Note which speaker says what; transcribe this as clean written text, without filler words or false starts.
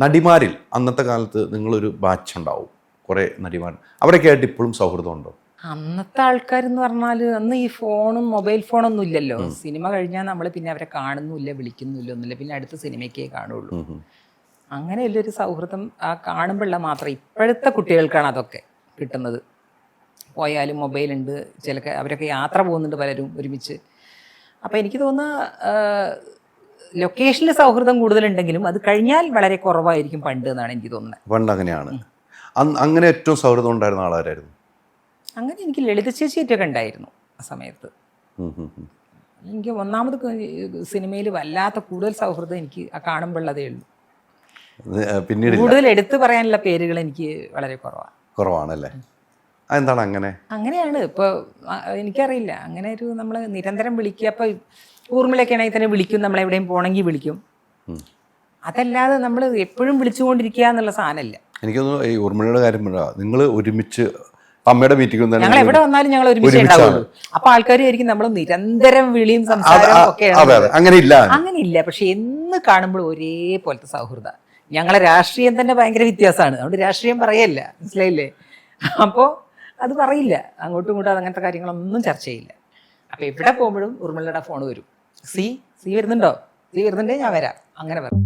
Speaker 1: നടിമാരിൽ അന്നത്തെ കാലത്ത് നിങ്ങളൊരു ബാച്ച് ഉണ്ടാവും, കുറേ നടിമാർ, അവരൊക്കെ ആയിട്ട് ഇപ്പോഴും സൗഹൃദമുണ്ടോ?
Speaker 2: അന്നത്തെ ആൾക്കാരെന്ന് പറഞ്ഞാൽ അന്ന് ഈ ഫോണും മൊബൈൽ ഫോണൊന്നും ഇല്ലല്ലോ. സിനിമ കഴിഞ്ഞാൽ നമ്മൾ പിന്നെ അവരെ കാണുന്നില്ല, വിളിക്കുന്നില്ല, ഒന്നുമില്ല, പിന്നെ അടുത്ത സിനിമയ്ക്കേ കാണുള്ളൂ. അങ്ങനെ വലിയൊരു സൗഹൃദം ആ കാണുമ്പോഴുള്ള മാത്രം. ഇപ്പോഴത്തെ കുട്ടികൾക്കാണ് അതൊക്കെ കിട്ടുന്നത്. പോയാലും മൊബൈലുണ്ട്, അവരൊക്കെ യാത്ര പോകുന്നുണ്ട് പലരും ഒരുമിച്ച്. അപ്പോൾ എനിക്ക് തോന്നുന്നത് ലൊക്കേഷനിൽ സൗഹൃദം കൂടുതലുണ്ടെങ്കിലും അത് കഴിഞ്ഞാൽ വളരെ കുറവായിരിക്കും പണ്ട് എന്നാണ് എനിക്ക് തോന്നുന്നത്.
Speaker 1: പണ്ട് അങ്ങനെയാണ്. അങ്ങനെ ഏറ്റവും സൗഹൃദം ഉണ്ടായിരുന്ന ആളാരായിരുന്നു?
Speaker 2: അങ്ങനെ എനിക്ക് ലളിത ചേച്ചിയൊക്കെ ഉണ്ടായിരുന്നു ആ സമയത്ത്. എനിക്ക് ഒന്നാമത് സിനിമയിൽ വല്ലാത്ത കൂടുതൽ സൗഹൃദം എനിക്ക് ആ കാണുമ്പോഴുള്ളതേ ഉള്ളൂ.
Speaker 1: പിന്നീട്
Speaker 2: കൂടുതൽ എടുത്തു പറയാനുള്ള പേരുകൾ എനിക്ക് വളരെ
Speaker 1: കുറവാണല്ലേ? അതെന്താണ് അങ്ങനെ?
Speaker 2: അങ്ങനെയാണ്. ഇപ്പോൾ എനിക്കറിയില്ല, അങ്ങനെ ഒരു നമ്മൾ നിരന്തരം വിളിക്കുക. അപ്പോൾ ഊർമിളയൊക്കെ ആണെങ്കിൽ തന്നെ വിളിക്കും, നമ്മളെവിടെയും പോകണമെങ്കിൽ വിളിക്കും. അതല്ലാതെ നമ്മൾ എപ്പോഴും വിളിച്ചുകൊണ്ടിരിക്കുക എന്നുള്ള സാധനമല്ല.
Speaker 1: എനിക്കൊന്ന് ഈ ഊർമിളയുടെ കാര്യം നിങ്ങൾ ഒരുമിച്ച് അമ്മയുടെ മീറ്റിംഗ്
Speaker 2: ഞങ്ങൾ എവിടെ വന്നാലും ഞങ്ങൾ ഒരുമിച്ച് ഉണ്ടാവുള്ളൂ. അപ്പൊ ആൾക്കാർ ആയിരിക്കും നമ്മൾ നിരന്തരം വിളിയും സംസാരവും ഒക്കെയാണ്. അങ്ങനെയില്ല. പക്ഷെ എന്ന് കാണുമ്പോൾ ഒരേപോലത്തെ സൗഹൃദ. ഞങ്ങളെ രാഷ്ട്രീയം തന്നെ ഭയങ്കര വ്യത്യാസമാണ്. അതുകൊണ്ട് രാഷ്ട്രീയം പറയല്ല, മനസ്സിലായില്ലേ? അപ്പോൾ അത് പറയില്ല, അങ്ങോട്ടും ഇങ്ങോട്ടും അങ്ങനത്തെ കാര്യങ്ങളൊന്നും ചർച്ച ചെയ്യില്ല. അപ്പൊ എവിടെ പോകുമ്പോഴും ഊർമിളയുടെ ഫോൺ വരും. സി വരുന്നുണ്ടോ? സി വരുന്നുണ്ടേ ഞാൻ വരാം, അങ്ങനെ പറയും.